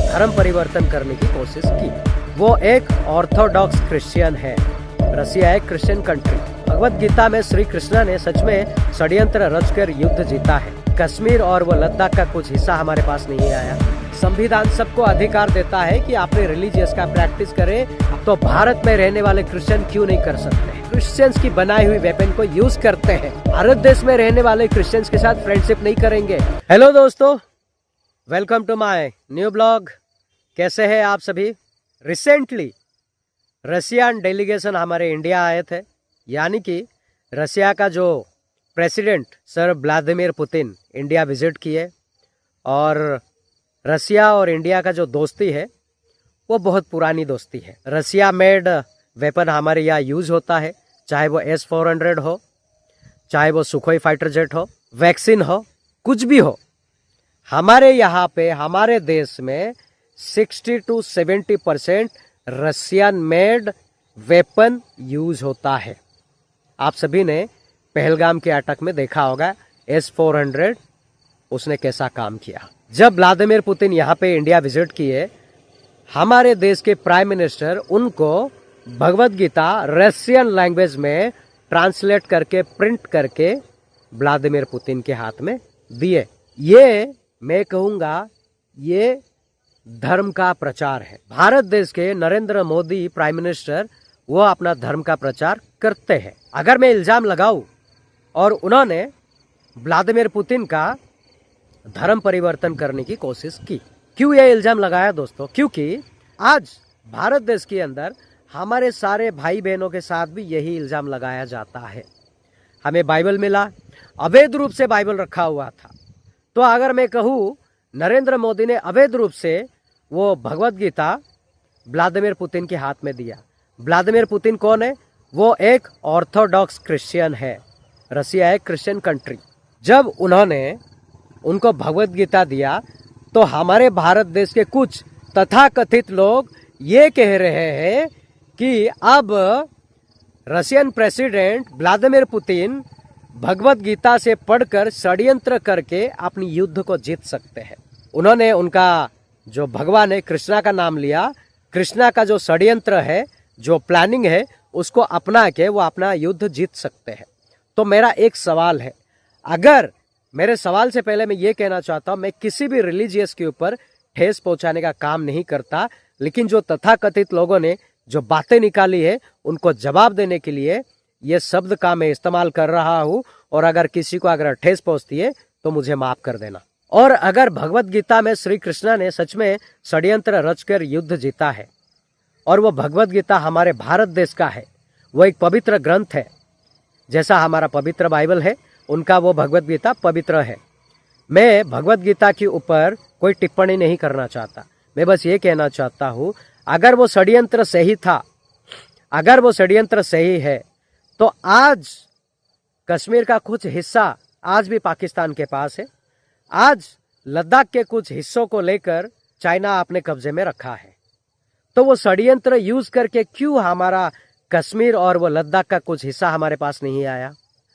धर्म परिवर्तन करने की कोशिश की। वो एक ऑर्थोडॉक्स क्रिश्चियन है। रसिया एक क्रिश्चियन कंट्री। भगवत गीता में श्री कृष्ण ने सच में षड्यंत्र रचकर युद्ध जीता है। कश्मीर और वो लद्दाख का कुछ हिस्सा हमारे पास नहीं आया। संविधान सबको अधिकार देता है कि आपने रिलीजियस का प्रैक्टिस करें, तो भारत में रहने वाले क्रिश्चियन क्यों नहीं कर सकते? क्रिश्चियंस की बनाई हुई वेपन को यूज करते हैं। भारत देश में रहने वाले क्रिश्चियंस के साथ फ्रेंडशिप नहीं करेंगे। हेलो दोस्तों, welcome to my new blog. कैसे हैं आप सभी? रिसेंटली रशियन डेलीगेशन हमारे इंडिया आए थे, यानी कि रशिया का जो president sir Vladimir Putin India visit किए। और रशिया और इंडिया का जो दोस्ती है वो बहुत पुरानी दोस्ती है। रशिया मेड वेपन हमारे यहाँ यूज होता है, चाहे वो S-400 हो, चाहे वो सुखोई फाइटर जेट हो, वैक्सीन हो, कुछ भी हो। हमारे यहाँ पे हमारे देश में 60 to 70% Russian made weapon use होता है। आप सभी ने पहलगाम के अटैक में देखा होगा S-400 उसने कैसा काम किया। जब व्लादिमीर पुतिन यहाँ पे इंडिया विजिट किए, हमारे देश के प्राइम मिनिस्टर उनको भगवत गीता रशियन लैंग्वेज में ट्रांसलेट करके प्रिंट करके व्लादिमीर पुतिन के हाथ में दिए। ये मैं कहूँगा ये धर्म का प्रचार है। भारत देश के नरेंद्र मोदी प्राइम मिनिस्टर वो अपना धर्म का प्रचार करते हैं। अगर मैं इल्जाम लगाऊं और उन्होंने व्लादिमीर पुतिन का धर्म परिवर्तन करने की कोशिश की। क्यों यह इल्जाम लगाया दोस्तों? क्योंकि आज भारत देश के अंदर हमारे सारे भाई बहनों के साथ भी यही इल्जाम लगाया जाता है। हमें बाइबल मिला, अवैध रूप से बाइबल रखा हुआ था। तो अगर मैं कहूँ नरेंद्र मोदी ने अवैध रूप से वो भगवत गीता व्लादिमीर पुतिन के हाथ में दिया। व्लादिमीर पुतिन कौन है? वो एक ऑर्थोडॉक्स क्रिश्चियन है। रसिया एक क्रिश्चियन कंट्री। जब उन्होंने उनको भगवत गीता दिया तो हमारे भारत देश के कुछ तथाकथित लोग ये कह रहे हैं कि अब Russian president Vladimir Putin Bhagavad Gita से पढ़कर षड्यंत्र करके अपनी युद्ध को जीत सकते हैं। उन्होंने उनका जो भगवान है कृष्णा का नाम लिया। कृष्णा का जो षड्यंत्र है, जो प्लानिंग है, उसको अपना के वो अपना युद्ध जीत सकते हैं। तो मेरा एक सवाल है, अगर मेरे सवाल से पहले मैं ये कहना चाहता हूँ, मैं किसी भी रिलीजियस के ऊपर ठेस पहुंचाने का काम नहीं करता, लेकिन जो तथाकथित लोगों ने जो बातें निकाली है उनको जवाब देने के लिए ये शब्द का मैं इस्तेमाल कर रहा हूँ। और अगर किसी को अगर ठेस पहुंचती है तो मुझे माफ कर देना। और अगर भगवत गीता में श्री कृष्ण ने सच में षड्यंत्र रचकर युद्ध जीता है और वो भगवत गीता हमारे भारत देश का है, वो एक पवित्र ग्रंथ है, जैसा हमारा पवित्र बाइबल है, उनका वो भगवत गीता पवित्र है। मैं भगवत गीता के ऊपर कोई टिप्पणी नहीं करना चाहता। मैं बस ये कहना चाहता हूँ, अगर वो षड्यंत्र सही था, अगर वो षड्यंत्र सही है, तो आज कश्मीर का कुछ हिस्सा आज भी पाकिस्तान के पास है। आज लद्दाख के कुछ हिस्सों को लेकर चाइना अपने कब्जे में रखा है। तो वो षड्यंत्र यूज करके क्यों हमारा कश्मीर और वो लद्दाख का कुछ हिस्सा हमारे पास नहीं आया?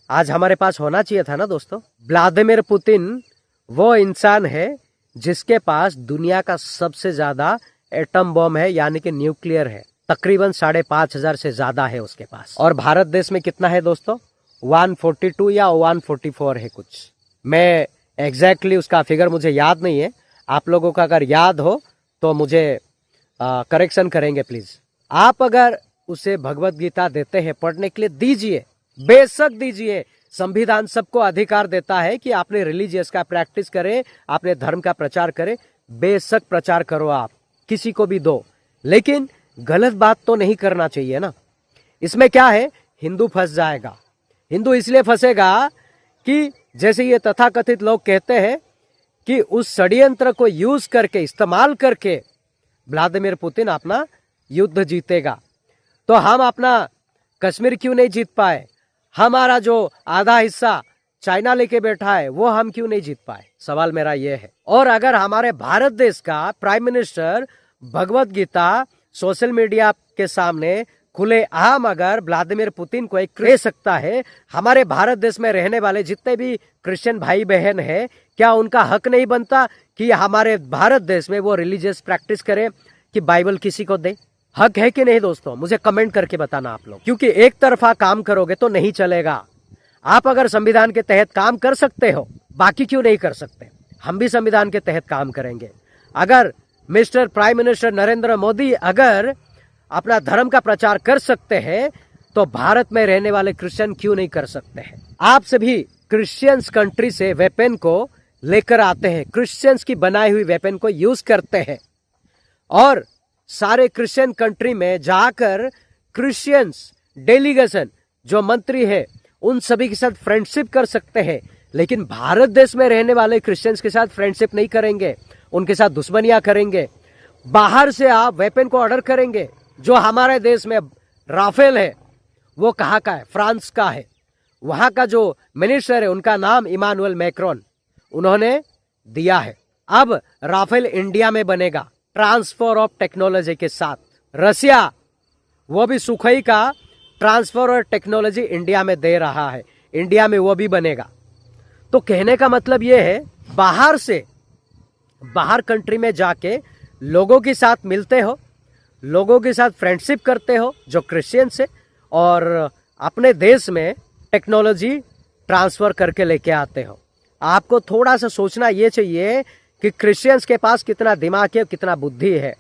आज हमारे पास होना चाहिए था ना दोस्तों। व्लादिमीर पुतिन वो इंसान है जिसके पास दुनिया का सबसे ज्यादा एटम बम है, यानी कि न्यूक्लियर है। तकरीबन 5,500 से ज्यादा है उसके पास। और भारत देश में कितना है दोस्तों? 142 या 144 है कुछ। मैं एग्जैक्टली उसका फिगर मुझे याद नहीं है। आप लोगों का अगर याद हो तो मुझे करेक्शन करेंगे प्लीज। आप अगर उसे भगवत गीता देते हैं पढ़ने के लिए, दीजिए, बेशक दीजिए। संविधान सबको अधिकार देता है कि आपने रिलीजियस का प्रैक्टिस करें, आपने धर्म का प्रचार करें, बेशक प्रचार करो, आप किसी को भी दो, लेकिन गलत बात तो नहीं करना चाहिए ना। इसमें क्या है, हिंदू फंस जाएगा। हिंदू इसलिए फंसेगा कि जैसे ये तथाकथित लोग कहते हैं कि उस षड्यंत्र को यूज करके, इस्तेमाल करके व्लादिमीर पुतिन अपना युद्ध जीतेगा। तो हम अपना कश्मीर क्यों नहीं जीत पाए? हमारा जो आधा हिस्सा चाइना लेके बैठा है वो हम क्यों नहीं जीत पाए? सवाल मेरा ये है। और अगर हमारे भारत देश का prime minister Bhagavad Gita social media के सामने खुलेआम अगर व्लादिमीर पुतिन को एक दे सकता है, हमारे भारत देश में रहने वाले जितने भी क्रिश्चियन भाई बहन है, क्या उनका हक नहीं बनता कि हमारे भारत देश में वो रिलीजियस प्रैक्टिस करे कि बाइबल किसी को दे? हक है कि नहीं दोस्तों? मुझे कमेंट करके बताना आप लोग, क्योंकि एक तरफा काम करोगे तो नहीं चलेगा। आप अगर संविधान के तहत काम कर सकते हो, बाकी क्यों नहीं कर सकते? हम भी संविधान के तहत काम करेंगे। अगर mister prime minister Narendra Modi अगर अपना धर्म का प्रचार कर सकते हैं, तो भारत में रहने वाले क्रिश्चियन क्यों नहीं कर सकते हैं? आप सभी क्रिश्चियंस कंट्री से वेपन को लेकर आते हैं, क्रिश्चियंस की बनाई हुई वेपन को यूज करते हैं, और सारे क्रिश्चियन कंट्री में जाकर क्रिश्चियंस डेलीगेशन जो मंत्री है उन सभी के साथ फ्रेंडशिप कर सकते हैं। लेकिन भारत देश में रहने वाले क्रिश्चियंस के साथ फ्रेंडशिप नहीं करेंगे, उनके साथ दुश्मनियां करेंगे। बाहर से आप वेपन को ऑर्डर करेंगे। जो हमारे देश में राफेल है वो कहाँ का है? फ्रांस का है। वहां का जो मिनिस्टर है उनका नाम इमानुएल मैक्रोन, उन्होंने दिया है। अब राफेल इंडिया में बनेगा ट्रांसफर ऑफ टेक्नोलॉजी के साथ। रसिया वो भी सुखोई का ट्रांसफर और टेक्नोलॉजी इंडिया में दे रहा है, इंडिया में वो भी बनेगा। तो कहने का मतलब ये है, बाहर कंट्री में जाके लोगों के साथ मिलते हो, लोगों के साथ फ्रेंडशिप करते हो जो क्रिश्चियन से, और अपने देश में टेक्नोलॉजी ट्रांसफर करके लेके आते हो। आपको थोड़ा सा सोचना ये चाहिए कि क्रिश्चियंस के पास कितना दिमाग है, कितना बुद्धि है,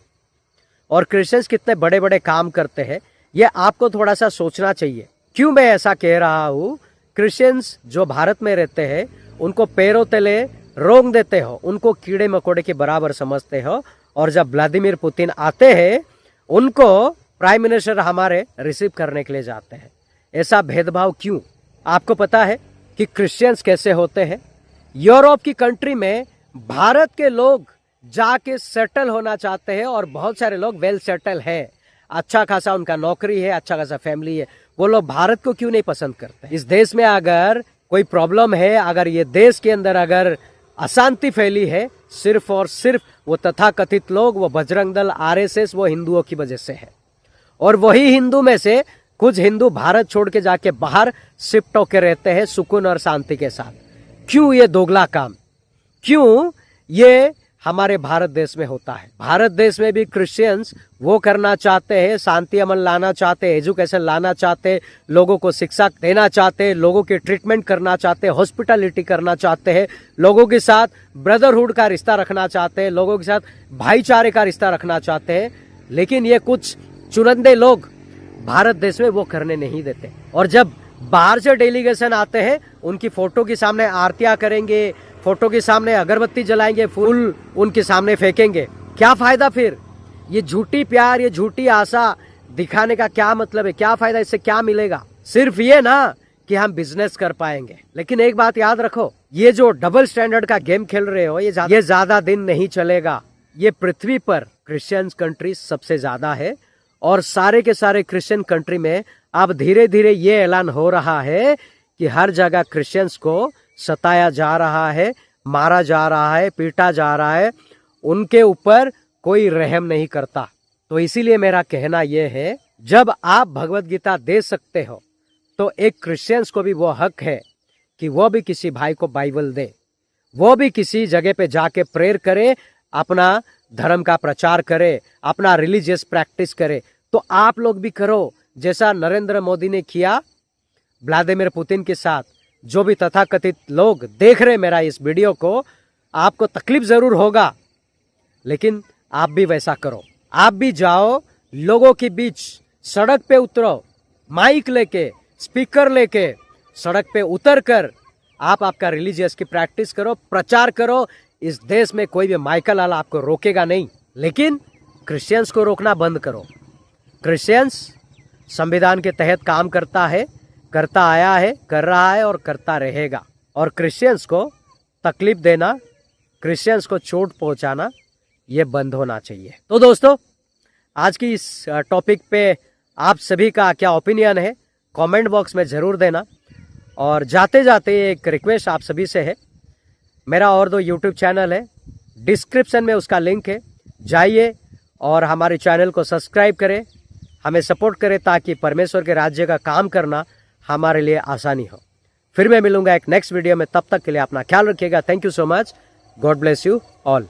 और क्रिश्चियंस कितने बड़े बड़े काम करते हैं, ये आपको थोड़ा सा सोचना चाहिए। क्यों मैं ऐसा कह रहा हूँ? क्रिश्चियंस जो भारत में रहते हैं उनको पैरों तले रोक देते हो, उनको कीड़े मकोड़े के बराबर समझते हो, और जब व्लादिमीर पुतिन आते हैं उनको प्राइम मिनिस्टर हमारे रिसीव करने के लिए जाते हैं। ऐसा भेदभाव क्यों? आपको पता है कि क्रिश्चियंस कैसे होते हैं? यूरोप की कंट्री में भारत के लोग जाके सेटल होना चाहते हैं, और बहुत सारे लोग वेल सेटल है, अच्छा खासा उनका नौकरी है, अच्छा खासा फैमिली है। वो लोग भारत को क्यों नहीं पसंद करते? इस देश में अगर कोई प्रॉब्लम है, अगर ये देश के अंदर अगर अशांति फैली है, सिर्फ और सिर्फ वो तथाकथित लोग, वो बजरंग दल, आरएसएस, वो हिंदुओं की वजह से है। और वही हिंदू में से कुछ हिंदू भारत छोड़ के जाके बाहर शिफ्ट होकर रहते हैं सुकून और शांति के साथ। क्यों ये दोगला काम? क्यों ये हमारे भारत देश में होता है? भारत देश में भी क्रिश्चियंस वो करना चाहते हैं, शांति अमन लाना चाहते हैं, एजुकेशन लाना चाहते हैं, लोगों को शिक्षा देना चाहते हैं, लोगों की ट्रीटमेंट करना चाहते हैं, हॉस्पिटलिटी करना चाहते हैं, लोगों के साथ ब्रदरहुड का रिश्ता रखना चाहते हैं, लोगों के साथ भाईचारे का रिश्ता रखना चाहते हैं। लेकिन ये कुछ चुनिंदे लोग भारत देश में वो करने नहीं देते। और जब बाहर से डेलीगेशन आते हैं, उनकी फोटो के सामने आरतियां करेंगे, फोटो के सामने अगरबत्ती जलाएंगे, फूल उनके सामने फेंकेंगे। क्या फायदा फिर? ये झूठी प्यार, ये झूठी आशा दिखाने का क्या मतलब है? क्या फायदा? इससे क्या मिलेगा? सिर्फ ये ना कि हम बिजनेस कर पाएंगे। लेकिन एक बात याद रखो, ये जो डबल स्टैंडर्ड का गेम खेल रहे हो, ये ज्यादा दिन नहीं चलेगा। ये पृथ्वी पर क्रिश्चियन कंट्री सबसे ज्यादा है, और सारे के सारे क्रिश्चियन कंट्री में अब धीरे धीरे ये ऐलान हो रहा है कि हर जगह क्रिश्चियंस को सताया जा रहा है, मारा जा रहा है, पीटा जा रहा है, उनके ऊपर कोई रहम नहीं करता। तो इसीलिए मेरा कहना यह है, जब आप भगवत गीता दे सकते हो तो एक क्रिश्चियंस को भी वो हक है कि वो भी किसी भाई को बाइबल दे, वो भी किसी जगह पे जाके प्रेयर करे, अपना धर्म का प्रचार करे, अपना रिलीजियस प्रैक्टिस करे। तो आप लोग भी करो, जैसा नरेंद्र मोदी ने किया व्लादिमीर पुतिन के साथ। जो भी तथाकथित लोग देख रहे मेरा इस वीडियो को, आपको तकलीफ जरूर होगा, लेकिन आप भी वैसा करो। आप भी जाओ, लोगों के बीच सड़क पे उतरो, माइक लेके, स्पीकर लेके सड़क पे उतर कर आप आपका रिलीजियस की प्रैक्टिस करो, प्रचार करो। इस देश में कोई भी माइकल लाल आपको रोकेगा नहीं, लेकिन क्रिश्चियंस को रोकना बंद करो। क्रिश्चियंस संविधान के तहत काम करता है, करता आया है, कर रहा है और करता रहेगा। और क्रिश्चियंस को तकलीफ देना, क्रिश्चियंस को चोट पहुंचाना, ये बंद होना चाहिए। तो दोस्तों, आज की इस टॉपिक पे आप सभी का क्या ओपिनियन है, कमेंट बॉक्स में ज़रूर देना। और जाते जाते एक रिक्वेस्ट आप सभी से है, मेरा और 2 यूट्यूब चैनल है, डिस्क्रिप्शन में उसका लिंक है, जाइए और हमारे चैनल को सब्सक्राइब करें, हमें सपोर्ट करें ताकि परमेश्वर के राज्य का काम करना हमारे लिए आसानी हो। फिर मैं मिलूंगा एक नेक्स्ट वीडियो में, तब तक के लिए अपना ख्याल रखिएगा। Thank you so much. God bless you all.